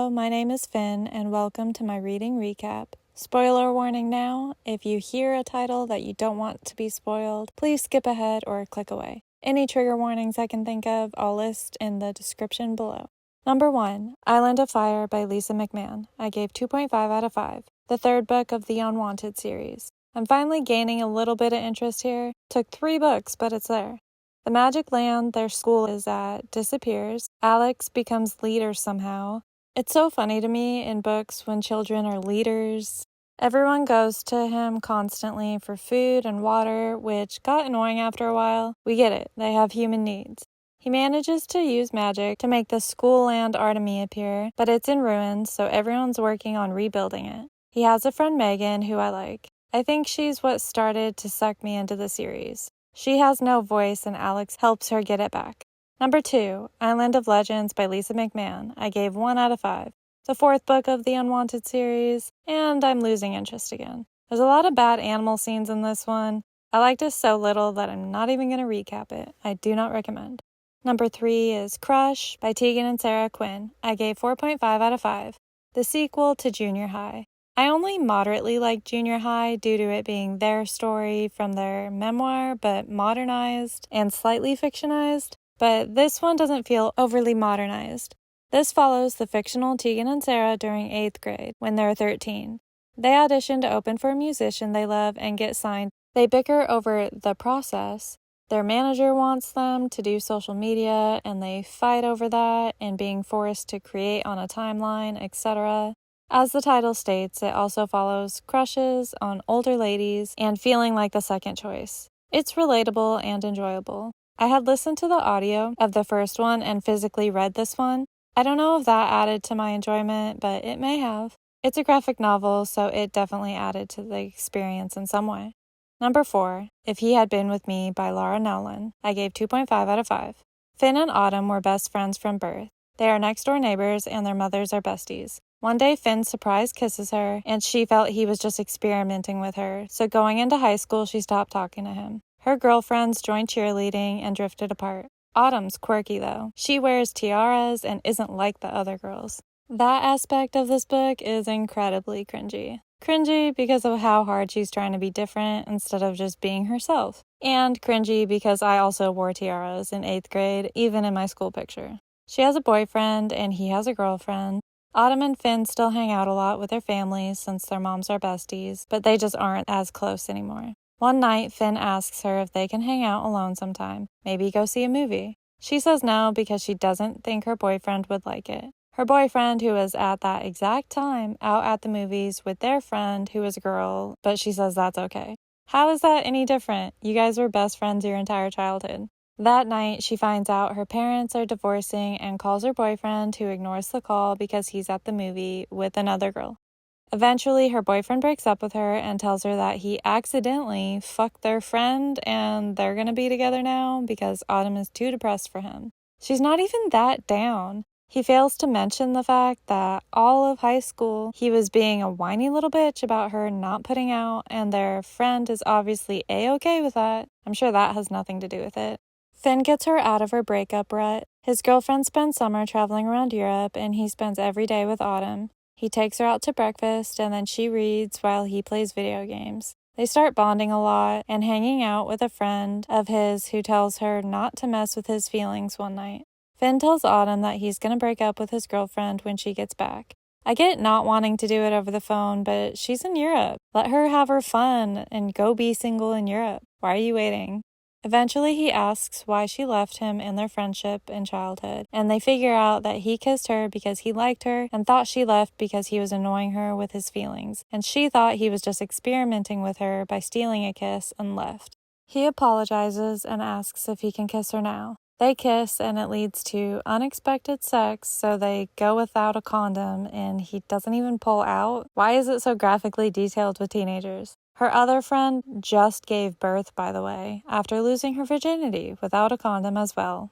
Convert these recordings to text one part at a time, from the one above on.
Hello, my name is Finn, and welcome to my reading recap. Spoiler warning now, if you hear a title that you don't want to be spoiled, please skip ahead or click away. Any trigger warnings I can think of, I'll list in the description below. Number 1, Island of Fire by Lisa McMahon. I gave 2.5 out of 5, the third book of the Unwanted series. I'm finally gaining a little bit of interest here. Took 3 books, but it's there. The magic land their school is at disappears. Alex becomes leader somehow. It's so funny to me in books when children are leaders. Everyone goes to him constantly for food and water, which got annoying after a while. We get it, they have human needs. He manages to use magic to make the school land Artemy appear, but it's in ruins, so everyone's working on rebuilding it. He has a friend Megan, who I like. I think she's what started to suck me into the series. She has no voice and Alex helps her get it back. Number 2, Island of Legends by Lisa McMahon. I gave 1 out of 5. The 4th book of the Unwanted series, and I'm losing interest again. There's a lot of bad animal scenes in this one. I liked it so little that I'm not even going to recap it. I do not recommend. Number 3 is Crush by Tegan and Sara Quinn. I gave 4.5 out of 5. The sequel to Junior High. I only moderately like Junior High due to it being their story from their memoir, but modernized and slightly fictionized. But this one doesn't feel overly modernized. This follows the fictional Tegan and Sara during 8th grade, when they're 13. They audition to open for a musician they love and get signed. They bicker over the process. Their manager wants them to do social media, and they fight over that and being forced to create on a timeline, etc. As the title states, it also follows crushes on older ladies and feeling like the second choice. It's relatable and enjoyable. I had listened to the audio of the first one and physically read this one. I don't know if that added to my enjoyment, but it may have. It's a graphic novel, so it definitely added to the experience in some way. Number 4, If He Had Been With Me by Laura Nowlin. I gave 2.5 out of 5. Finn and Autumn were best friends from birth. They are next-door neighbors, and their mothers are besties. One day, Finn surprise kisses her, and she felt he was just experimenting with her, so going into high school, she stopped talking to him. Her girlfriends joined cheerleading and drifted apart. Autumn's quirky, though. She wears tiaras and isn't like the other girls. That aspect of this book is incredibly cringy. Cringy because of how hard she's trying to be different instead of just being herself. And cringy because I also wore tiaras in 8th grade, even in my school picture. She has a boyfriend and he has a girlfriend. Autumn and Finn still hang out a lot with their families since their moms are besties, but they just aren't as close anymore. One night, Finn asks her if they can hang out alone sometime, maybe go see a movie. She says no because she doesn't think her boyfriend would like it. Her boyfriend, who was at that exact time out at the movies with their friend who is a girl, but she says that's okay. How is that any different? You guys were best friends your entire childhood. That night, she finds out her parents are divorcing and calls her boyfriend, who ignores the call because he's at the movie with another girl. Eventually, her boyfriend breaks up with her and tells her that he accidentally fucked their friend and they're gonna be together now because Autumn is too depressed for him. She's not even that down. He fails to mention the fact that all of high school, he was being a whiny little bitch about her not putting out, and their friend is obviously A-okay with that. I'm sure that has nothing to do with it. Finn gets her out of her breakup rut. His girlfriend spends summer traveling around Europe, and he spends every day with Autumn. He takes her out to breakfast, and then she reads while he plays video games. They start bonding a lot and hanging out with a friend of his who tells her not to mess with his feelings one night. Finn tells Autumn that he's going to break up with his girlfriend when she gets back. I get not wanting to do it over the phone, but she's in Europe. Let her have her fun and go be single in Europe. Why are you waiting? Eventually, he asks why she left him in their friendship in childhood, and they figure out that he kissed her because he liked her and thought she left because he was annoying her with his feelings, and she thought he was just experimenting with her by stealing a kiss and left. He apologizes and asks if he can kiss her now. They kiss, and it leads to unexpected sex, so they go without a condom, and he doesn't even pull out. Why is it so graphically detailed with teenagers? Her other friend just gave birth, by the way, after losing her virginity without a condom as well.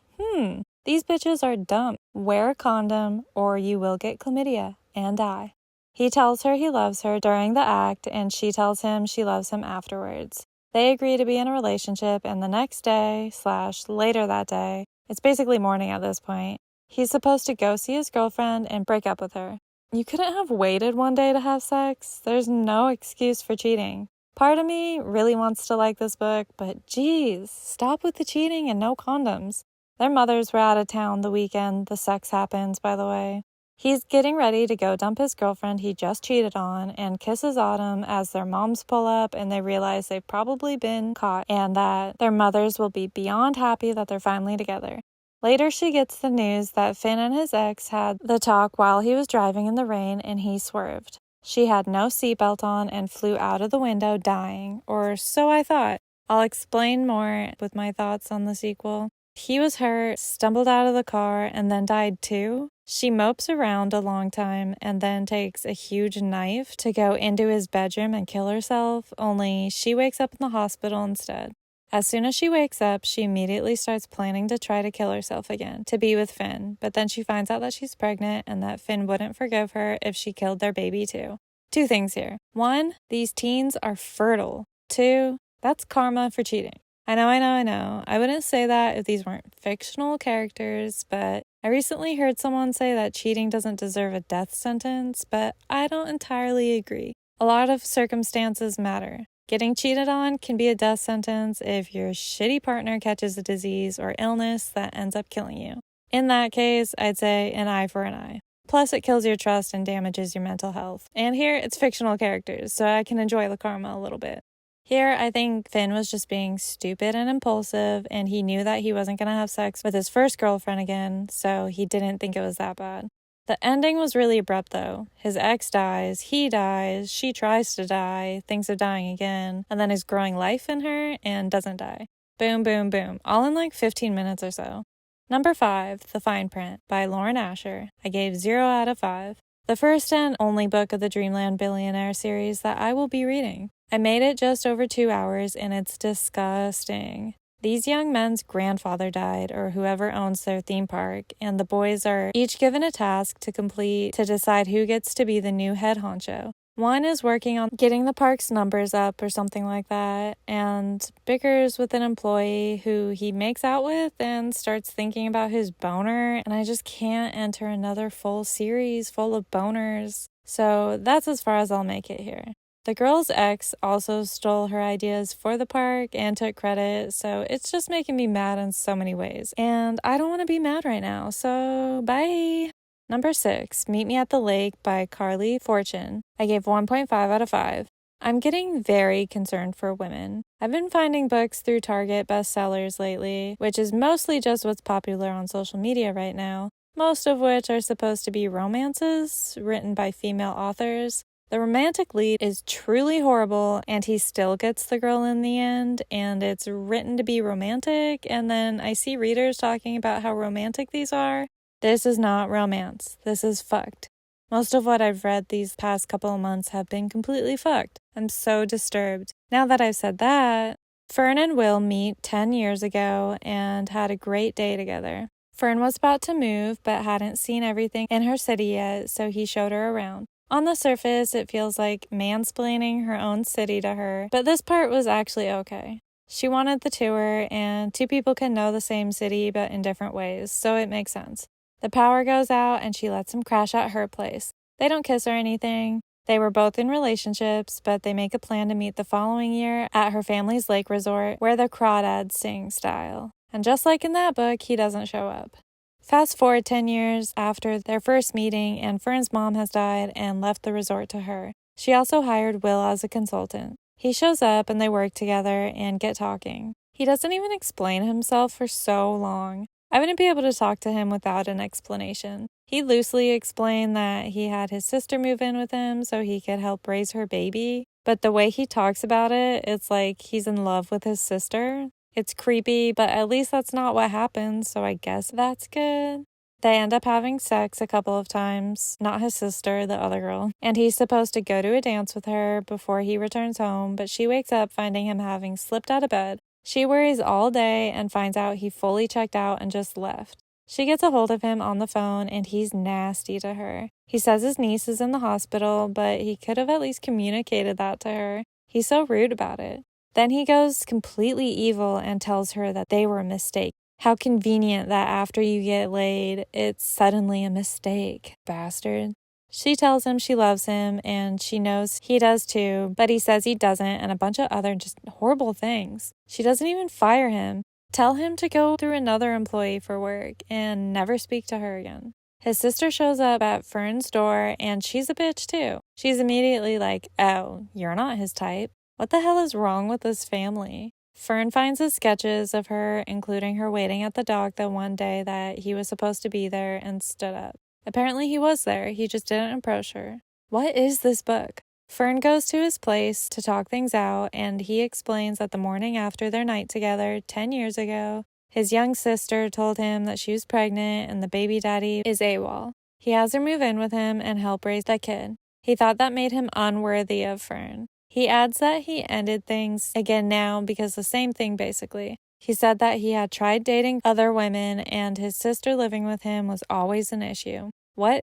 These bitches are dumb. Wear a condom, or you will get chlamydia and die. He tells her he loves her during the act, and she tells him she loves him afterwards. They agree to be in a relationship, and the next day / later that day, it's basically morning at this point, He's supposed to go see his girlfriend and break up with her. You couldn't have waited one day to have sex? There's no excuse for cheating. Part of me really wants to like this book, but geez, stop with the cheating and no condoms. Their mothers were out of town the weekend the sex happens, by the way. He's getting ready to go dump his girlfriend he just cheated on and kisses Autumn as their moms pull up and they realize they've probably been caught and that their mothers will be beyond happy that they're finally together. Later, she gets the news that Finn and his ex had the talk while he was driving in the rain and he swerved. She had no seatbelt on and flew out of the window dying, or so I thought. I'll explain more with my thoughts on the sequel. He was hurt, stumbled out of the car, and then died too. She mopes around a long time and then takes a huge knife to go into his bedroom and kill herself, only she wakes up in the hospital instead. As soon as she wakes up, she immediately starts planning to try to kill herself again, to be with Finn, but then she finds out that she's pregnant and that Finn wouldn't forgive her if she killed their baby too. 2 things here. 1, these teens are fertile. 2, that's karma for cheating. I know. I wouldn't say that if these weren't fictional characters, but I recently heard someone say that cheating doesn't deserve a death sentence, but I don't entirely agree. A lot of circumstances matter. Getting cheated on can be a death sentence if your shitty partner catches a disease or illness that ends up killing you. In that case, I'd say an eye for an eye. Plus, it kills your trust and damages your mental health. And here, it's fictional characters, so I can enjoy the karma a little bit. Here, I think Finn was just being stupid and impulsive, and he knew that he wasn't going to have sex with his first girlfriend again, so he didn't think it was that bad. The ending was really abrupt, though. His ex dies, he dies, she tries to die, thinks of dying again, and then is growing life in her and doesn't die. Boom, boom, boom. All in like 15 minutes or so. Number 5, The Fine Print by Lauren Asher. I gave 0 out of 5. The first and only book of the Dreamland Billionaire series that I will be reading. I made it just over 2 hours, and it's disgusting. These young men's grandfather died, or whoever owns their theme park, and the boys are each given a task to complete to decide who gets to be the new head honcho. One is working on getting the park's numbers up or something like that, and bickers with an employee who he makes out with and starts thinking about his boner, and I just can't enter another full series full of boners. So that's as far as I'll make it here. The girl's ex also stole her ideas for the park and took credit, so it's just making me mad in so many ways. And I don't want to be mad right now, so bye! Number 6, Meet Me at the Lake by Carly Fortune. I gave 1.5 out of 5. I'm getting very concerned for women. I've been finding books through Target bestsellers lately, which is mostly just what's popular on social media right now, most of which are supposed to be romances written by female authors. The romantic lead is truly horrible, and he still gets the girl in the end, and it's written to be romantic, and then I see readers talking about how romantic these are. This is not romance. This is fucked. Most of what I've read these past couple of months have been completely fucked. I'm so disturbed. Now that I've said that, Fern and Will meet 10 years ago and had a great day together. Fern was about to move, but hadn't seen everything in her city yet, so he showed her around. On the surface, it feels like mansplaining her own city to her, but this part was actually okay. She wanted the tour, and 2 people can know the same city but in different ways, so it makes sense. The power goes out, and she lets him crash at her place. They don't kiss or anything. They were both in relationships, but they make a plan to meet the following year at her family's lake resort, where the crawdads sing style. And just like in that book, he doesn't show up. Fast forward 10 years after their first meeting, and Fern's mom has died and left the resort to her. She also hired Will as a consultant. He shows up and they work together and get talking. He doesn't even explain himself for so long. I wouldn't be able to talk to him without an explanation. He loosely explained that he had his sister move in with him so he could help raise her baby, but the way he talks about it, it's like he's in love with his sister. It's creepy, but at least that's not what happens, so I guess that's good. They end up having sex a couple of times, not his sister, the other girl, and he's supposed to go to a dance with her before he returns home, but she wakes up finding him having slipped out of bed. She worries all day and finds out he fully checked out and just left. She gets a hold of him on the phone, and he's nasty to her. He says his niece is in the hospital, but he could have at least communicated that to her. He's so rude about it. Then he goes completely evil and tells her that they were a mistake. How convenient that after you get laid, it's suddenly a mistake, bastard. She tells him she loves him and she knows he does too, but he says he doesn't and a bunch of other just horrible things. She doesn't even fire him, tell him to go through another employee for work and never speak to her again. His sister shows up at Fern's door and she's a bitch too. She's immediately like, oh, you're not his type. What the hell is wrong with this family? Fern finds his sketches of her, including her waiting at the dock the one day that he was supposed to be there, and stood up. Apparently he was there, he just didn't approach her. What is this book? Fern goes to his place to talk things out, and he explains that the morning after their night together 10 years ago, his young sister told him that she was pregnant and the baby daddy is AWOL. He has her move in with him and help raise that kid. He thought that made him unworthy of Fern. He adds that he ended things again now because the same thing basically. He said that he had tried dating other women and his sister living with him was always an issue. What?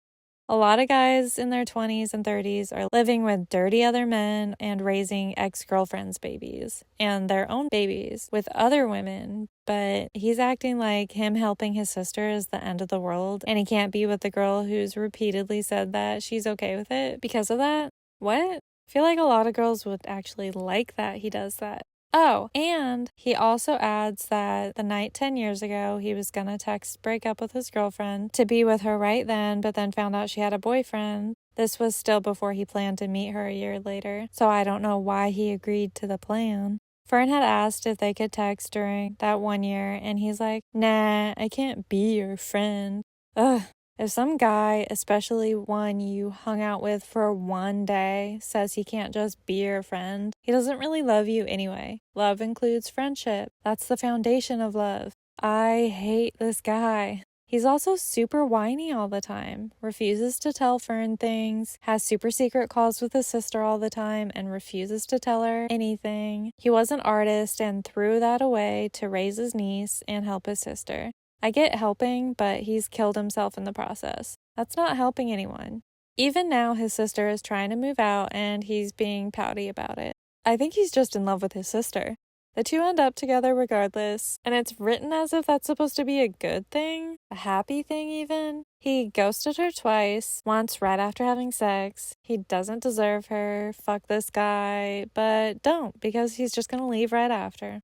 A lot of guys in their 20s and 30s are living with dirty other men and raising ex-girlfriends' babies and their own babies with other women, but he's acting like him helping his sister is the end of the world and he can't be with the girl who's repeatedly said that she's okay with it because of that? What? I feel like a lot of girls would actually like that he does that. Oh, and he also adds that the night 10 years ago, he was gonna text break up with his girlfriend to be with her right then, but then found out she had a boyfriend. This was still before he planned to meet her a year later, so I don't know why he agreed to the plan. Fern had asked if they could text during that 1 year, and he's like, nah, I can't be your friend. Ugh. If some guy, especially one you hung out with for 1 day, says he can't just be your friend, he doesn't really love you anyway. Love includes friendship. That's the foundation of love. I hate this guy. He's also super whiny all the time, refuses to tell Fern things, has super secret calls with his sister all the time, and refuses to tell her anything. He was an artist and threw that away to raise his niece and help his sister. I get helping, but he's killed himself in the process. That's not helping anyone. Even now, his sister is trying to move out, and he's being pouty about it. I think he's just in love with his sister. The two end up together regardless, and it's written as if that's supposed to be a good thing, a happy thing even. He ghosted her twice, once right after having sex. He doesn't deserve her, fuck this guy, but don't, because he's just gonna leave right after.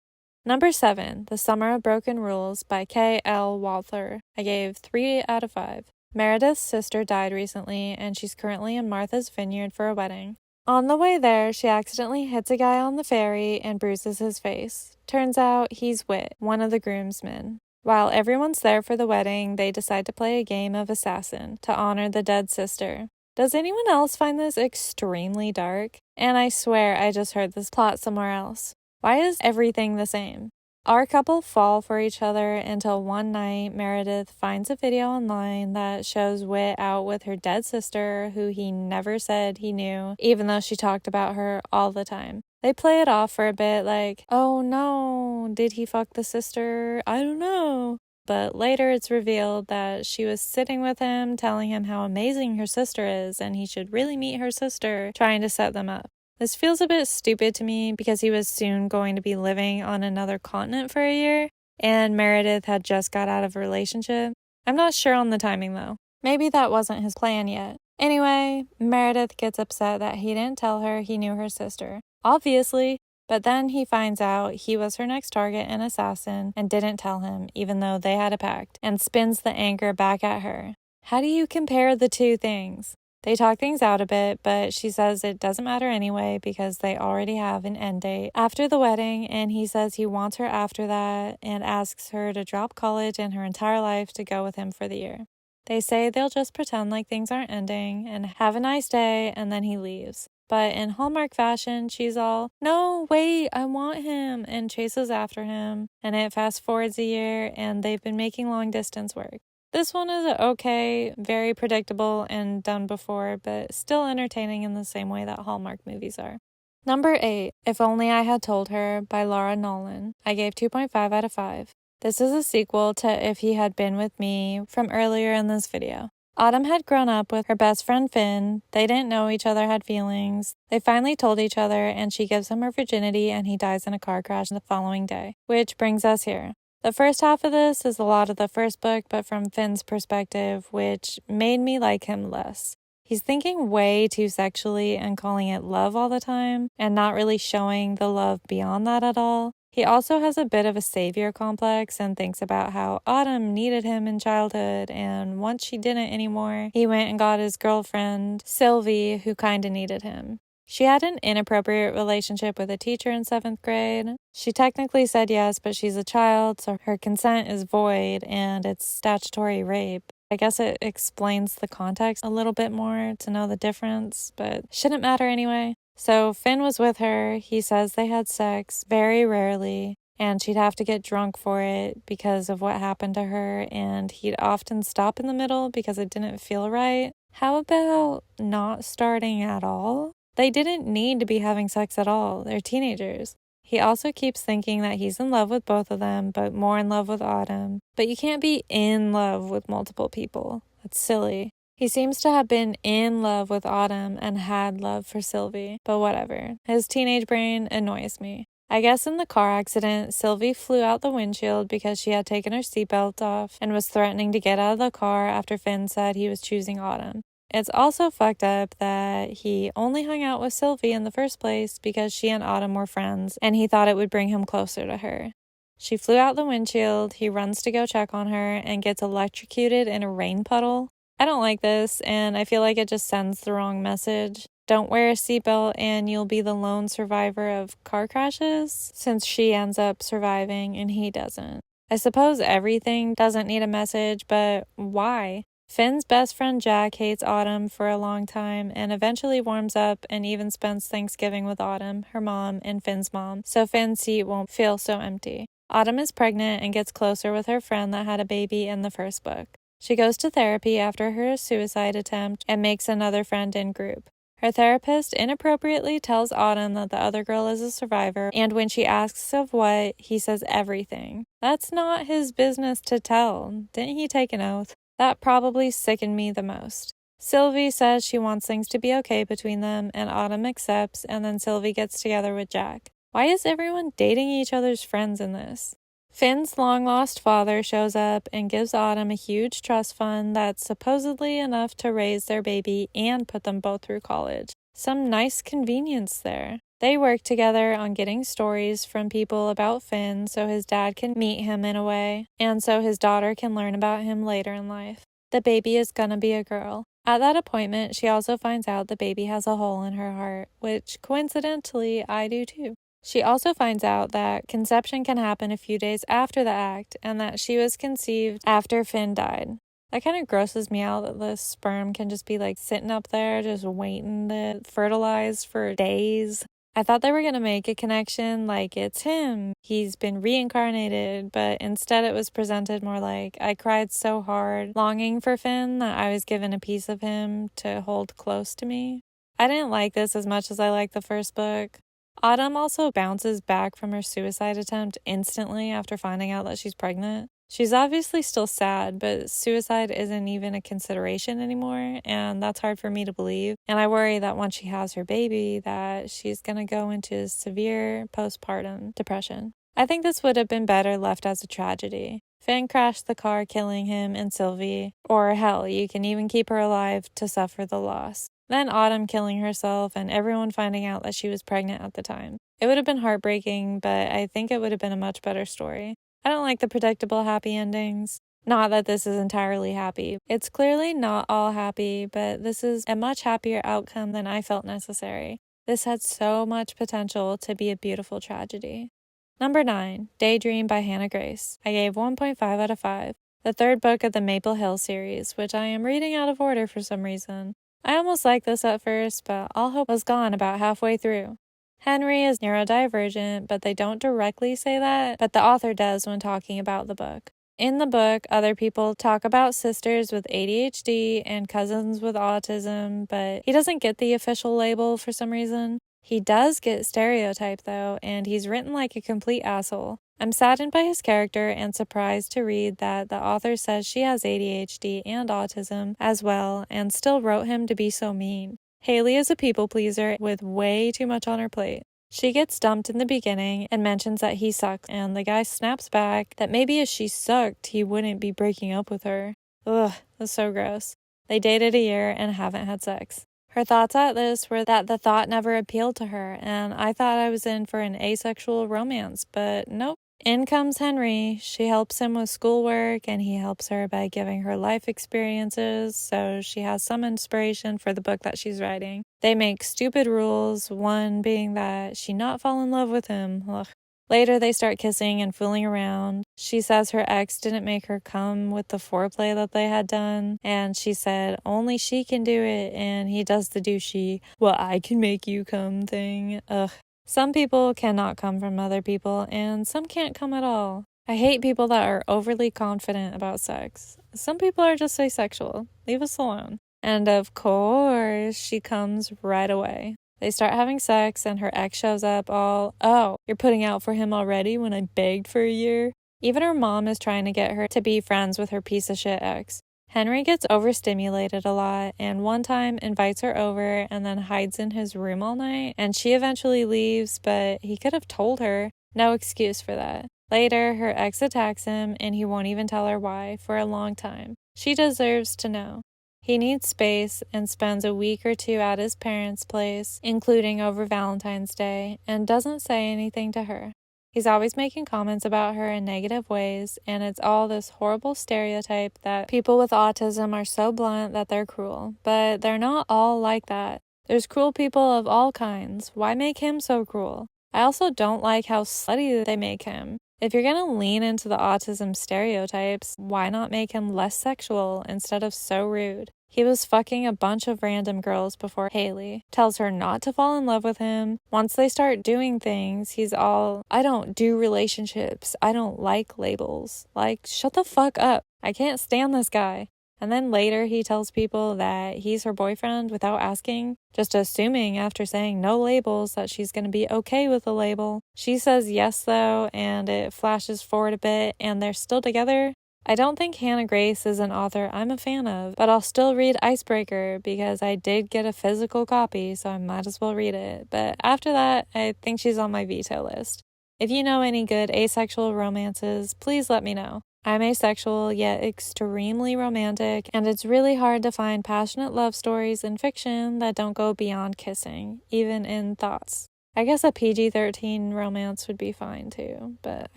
Number 7, The Summer of Broken Rules by K.L. Walther. I gave 3 out of 5. Meredith's sister died recently, and she's currently in Martha's Vineyard for a wedding. On the way there, she accidentally hits a guy on the ferry and bruises his face. Turns out he's Whit, one of the groomsmen. While everyone's there for the wedding, they decide to play a game of assassin to honor the dead sister. Does anyone else find this extremely dark? And I swear I just heard this plot somewhere else. Why is everything the same? Our couple fall for each other until one night Meredith finds a video online that shows Whit out with her dead sister who he never said he knew, even though she talked about her all the time. They play it off for a bit like, oh no, did he fuck the sister? I don't know. But later it's revealed that she was sitting with him telling him how amazing her sister is and he should really meet her sister, trying to set them up. This feels a bit stupid to me because he was soon going to be living on another continent for a year, and Meredith had just got out of a relationship. I'm not sure on the timing though. Maybe that wasn't his plan yet. Anyway, Meredith gets upset that he didn't tell her he knew her sister. Obviously, but then he finds out he was her next target and assassin and didn't tell him even though they had a pact, and spins the anger back at her. How do you compare the two things? They talk things out a bit, but she says it doesn't matter anyway because they already have an end date after the wedding, and he says he wants her after that and asks her to drop college and her entire life to go with him for the year. They say they'll just pretend like things aren't ending and have a nice day, and then he leaves. But in Hallmark fashion, she's all, no, wait, I want him, and chases after him, and it fast forwards a year, and they've been making long distance work. This one is okay, very predictable and done before, but still entertaining in the same way that Hallmark movies are. Number 8, If Only I Had Told Her by Laura Nolan. I gave 2.5 out of 5. This is a sequel to If He Had Been With Me from earlier in this video. Autumn had grown up with her best friend Finn. They didn't know each other had feelings. They finally told each other and she gives him her virginity and he dies in a car crash the following day. Which brings us here. The first half of this is a lot of the first book, but from Finn's perspective, which made me like him less. He's thinking way too sexually and calling it love all the time, and not really showing the love beyond that at all. He also has a bit of a savior complex and thinks about how Autumn needed him in childhood, and once she didn't anymore, he went and got his girlfriend, Sylvie, who kinda needed him. She had an inappropriate relationship with a teacher in 7th grade. She technically said yes, but she's a child, so her consent is void, and it's statutory rape. I guess it explains the context a little bit more to know the difference, but shouldn't matter anyway. So Finn was with her. He says they had sex very rarely, and she'd have to get drunk for it because of what happened to her, and he'd often stop in the middle because it didn't feel right. How about not starting at all? They didn't need to be having sex at all. They're teenagers. He also keeps thinking that he's in love with both of them, but more in love with Autumn. But you can't be in love with multiple people. That's silly. He seems to have been in love with Autumn and had love for Sylvie, but whatever. His teenage brain annoys me. I guess in the car accident, Sylvie flew out the windshield because she had taken her seatbelt off and was threatening to get out of the car after Finn said he was choosing Autumn. It's also fucked up that he only hung out with Sylvie in the first place because she and Autumn were friends, and he thought it would bring him closer to her. She flew out the windshield, he runs to go check on her, and gets electrocuted in a rain puddle. I don't like this, and I feel like it just sends the wrong message. Don't wear a seatbelt and you'll be the lone survivor of car crashes, since she ends up surviving and he doesn't. I suppose everything doesn't need a message, but why? Finn's best friend Jack hates Autumn for a long time and eventually warms up and even spends Thanksgiving with Autumn, her mom, and Finn's mom, so Finn's seat won't feel so empty. Autumn is pregnant and gets closer with her friend that had a baby in the first book. She goes to therapy after her suicide attempt and makes another friend in group. Her therapist inappropriately tells Autumn that the other girl is a survivor, and when she asks of what, he says everything. That's not his business to tell. Didn't he take an oath? That probably sickened me the most. Sylvie says she wants things to be okay between them, and Autumn accepts, and then Sylvie gets together with Jack. Why is everyone dating each other's friends in this? Finn's long-lost father shows up and gives Autumn a huge trust fund that's supposedly enough to raise their baby and put them both through college. Some nice convenience there. They work together on getting stories from people about Finn so his dad can meet him in a way, and so his daughter can learn about him later in life. The baby is gonna be a girl. At that appointment, she also finds out the baby has a hole in her heart, which coincidentally I do too. She also finds out that conception can happen a few days after the act, and that she was conceived after Finn died. That kind of grosses me out that the sperm can just be like sitting up there just waiting to fertilize for days. I thought they were going to make a connection like it's him, he's been reincarnated, but instead it was presented more like I cried so hard longing for Finn that I was given a piece of him to hold close to me. I didn't like this as much as I liked the first book. Autumn also bounces back from her suicide attempt instantly after finding out that she's pregnant. She's obviously still sad, but suicide isn't even a consideration anymore, and that's hard for me to believe. And I worry that once she has her baby, that she's gonna go into severe postpartum depression. I think this would have been better left as a tragedy. Finn crashed the car, killing him and Sylvie, or hell, you can even keep her alive to suffer the loss. Then Autumn killing herself and everyone finding out that she was pregnant at the time. It would have been heartbreaking, but I think it would have been a much better story. I don't like the predictable happy endings. Not that this is entirely happy. It's clearly not all happy, but this is a much happier outcome than I felt necessary. This had so much potential to be a beautiful tragedy. Number 9, Daydream by Hannah Grace. I gave 1.5 out of 5. The third book of the Maple Hill series, which I am reading out of order for some reason. I almost liked this at first, but all hope was gone about halfway through. Henry is neurodivergent, but they don't directly say that, but the author does when talking about the book. In the book, other people talk about sisters with ADHD and cousins with autism, but he doesn't get the official label for some reason. He does get stereotype though, and he's written like a complete asshole. I'm saddened by his character and surprised to read that the author says she has ADHD and autism as well and still wrote him to be so mean. Haley is a people pleaser with way too much on her plate. She gets dumped in the beginning and mentions that he sucks, and the guy snaps back that maybe if she sucked, he wouldn't be breaking up with her. Ugh, that's so gross. They dated a year and haven't had sex. Her thoughts at this were that the thought never appealed to her, and I thought I was in for an asexual romance, but nope. In comes Henry. She helps him with schoolwork, and he helps her by giving her life experiences, so she has some inspiration for the book that she's writing. They make stupid rules, one being that she not fall in love with him. Ugh. Later, they start kissing and fooling around. She says her ex didn't make her come with the foreplay that they had done, and she said only she can do it, and he does the douchey, well, I can make you come thing. Ugh. Some people cannot come from other people, and some can't come at all. I hate people that are overly confident about sex. Some people are just asexual. Leave us alone. And of course, she comes right away. They start having sex, and her ex shows up all, oh, you're putting out for him already when I begged for a year? Even her mom is trying to get her to be friends with her piece of shit ex. Henry gets overstimulated a lot, and one time invites her over and then hides in his room all night, and she eventually leaves, but he could have told her. No excuse for that. Later, her ex attacks him, and he won't even tell her why for a long time. She deserves to know. He needs space and spends a week or two at his parents' place, including over Valentine's Day, and doesn't say anything to her. He's always making comments about her in negative ways, and it's all this horrible stereotype that people with autism are so blunt that they're cruel. But they're not all like that. There's cruel people of all kinds. Why make him so cruel? I also don't like how slutty they make him. If you're gonna lean into the autism stereotypes, why not make him less sexual instead of so rude? He was fucking a bunch of random girls before Haley. Tells her not to fall in love with him. Once they start doing things, he's all, I don't do relationships. I don't like labels. Like, shut the fuck up. I can't stand this guy. And then later he tells people that he's her boyfriend without asking, just assuming after saying no labels that she's going to be okay with the label. She says yes though, and it flashes forward a bit, and they're still together. I don't think Hannah Grace is an author I'm a fan of, but I'll still read Icebreaker because I did get a physical copy, so I might as well read it. But after that, I think she's on my veto list. If you know any good asexual romances, please let me know. I'm asexual, yet extremely romantic, and it's really hard to find passionate love stories in fiction that don't go beyond kissing, even in thoughts. I guess a PG-13 romance would be fine too, but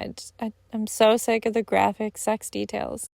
I'm so sick of the graphic sex details.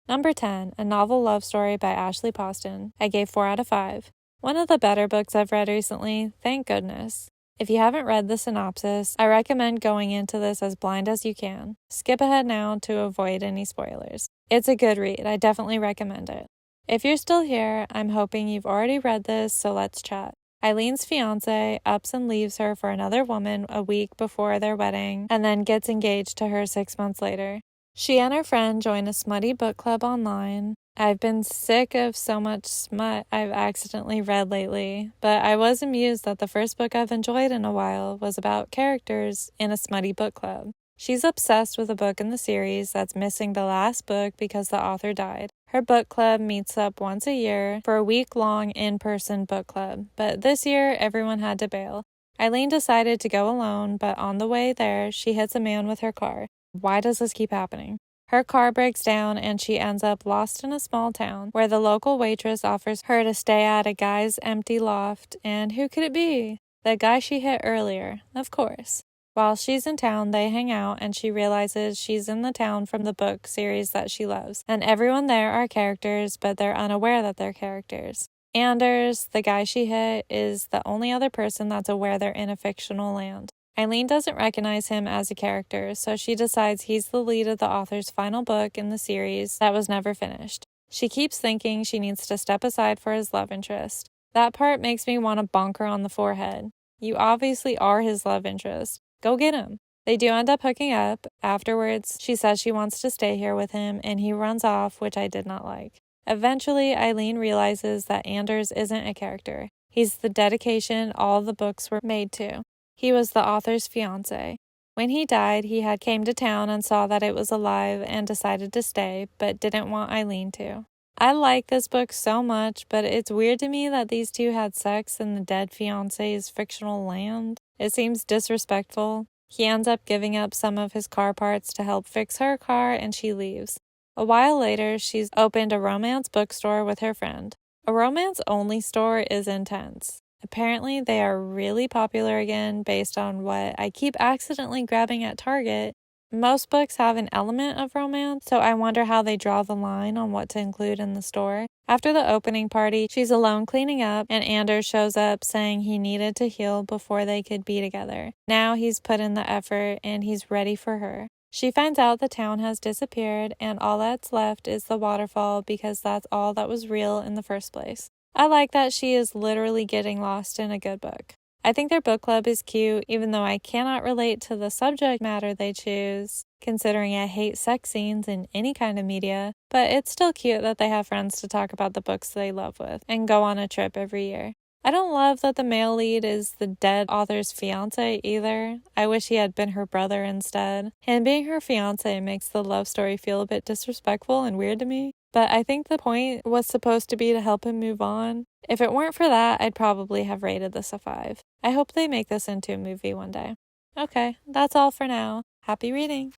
Number 10, a novel love story by Ashley Poston. I gave 4 out of 5. One of the better books I've read recently, thank goodness. If you haven't read the synopsis, I recommend going into this as blind as you can. Skip ahead now to avoid any spoilers. It's a good read, I definitely recommend it. If you're still here, I'm hoping you've already read this, so let's chat. Eileen's fiancé ups and leaves her for another woman a week before their wedding, and then gets engaged to her 6 months later. She and her friend join a smutty book club online. I've been sick of so much smut I've accidentally read lately, but I was amused that the first book I've enjoyed in a while was about characters in a smutty book club. She's obsessed with a book in the series that's missing the last book because the author died. Her book club meets up once a year for a week-long in-person book club, but this year everyone had to bail. Eileen decided to go alone, but on the way there, she hits a man with her car. Why does this keep happening? Her car breaks down and she ends up lost in a small town where the local waitress offers her to stay at a guy's empty loft, and who could it be? The guy she hit earlier, of course. While she's in town, they hang out, and she realizes she's in the town from the book series that she loves. And everyone there are characters, but they're unaware that they're characters. Anders, the guy she hit, is the only other person that's aware they're in a fictional land. Eileen doesn't recognize him as a character, so she decides he's the lead of the author's final book in the series that was never finished. She keeps thinking she needs to step aside for his love interest. That part makes me want to bonk her on the forehead. You obviously are his love interest. Go get him. They do end up hooking up. Afterwards, she says she wants to stay here with him, and he runs off, which I did not like. Eventually, Eileen realizes that Anders isn't a character. He's the dedication all the books were made to. He was the author's fiancé. When he died, he had came to town and saw that it was alive and decided to stay, but didn't want Eileen to. I like this book so much, but it's weird to me that these two had sex in the dead fiancé's fictional land. It seems disrespectful. He ends up giving up some of his car parts to help fix her car, and she leaves. A while later, she's opened a romance bookstore with her friend. A romance-only store is intense. Apparently, they are really popular again based on what I keep accidentally grabbing at Target. Most books have an element of romance, so I wonder how they draw the line on what to include in the store. After the opening party, she's alone cleaning up, and Anders shows up saying he needed to heal before they could be together. Now he's put in the effort, and he's ready for her. She finds out the town has disappeared, and all that's left is the waterfall because that's all that was real in the first place. I like that she is literally getting lost in a good book. I think their book club is cute, even though I cannot relate to the subject matter they choose, considering I hate sex scenes in any kind of media, but it's still cute that they have friends to talk about the books they love with, and go on a trip every year. I don't love that the male lead is the dead author's fiancé either. I wish he had been her brother instead. Him being her fiancé makes the love story feel a bit disrespectful and weird to me. But I think the point was supposed to be to help him move on. If it weren't for that, I'd probably have rated this a 5. I hope they make this into a movie one day. Okay, that's all for now. Happy reading!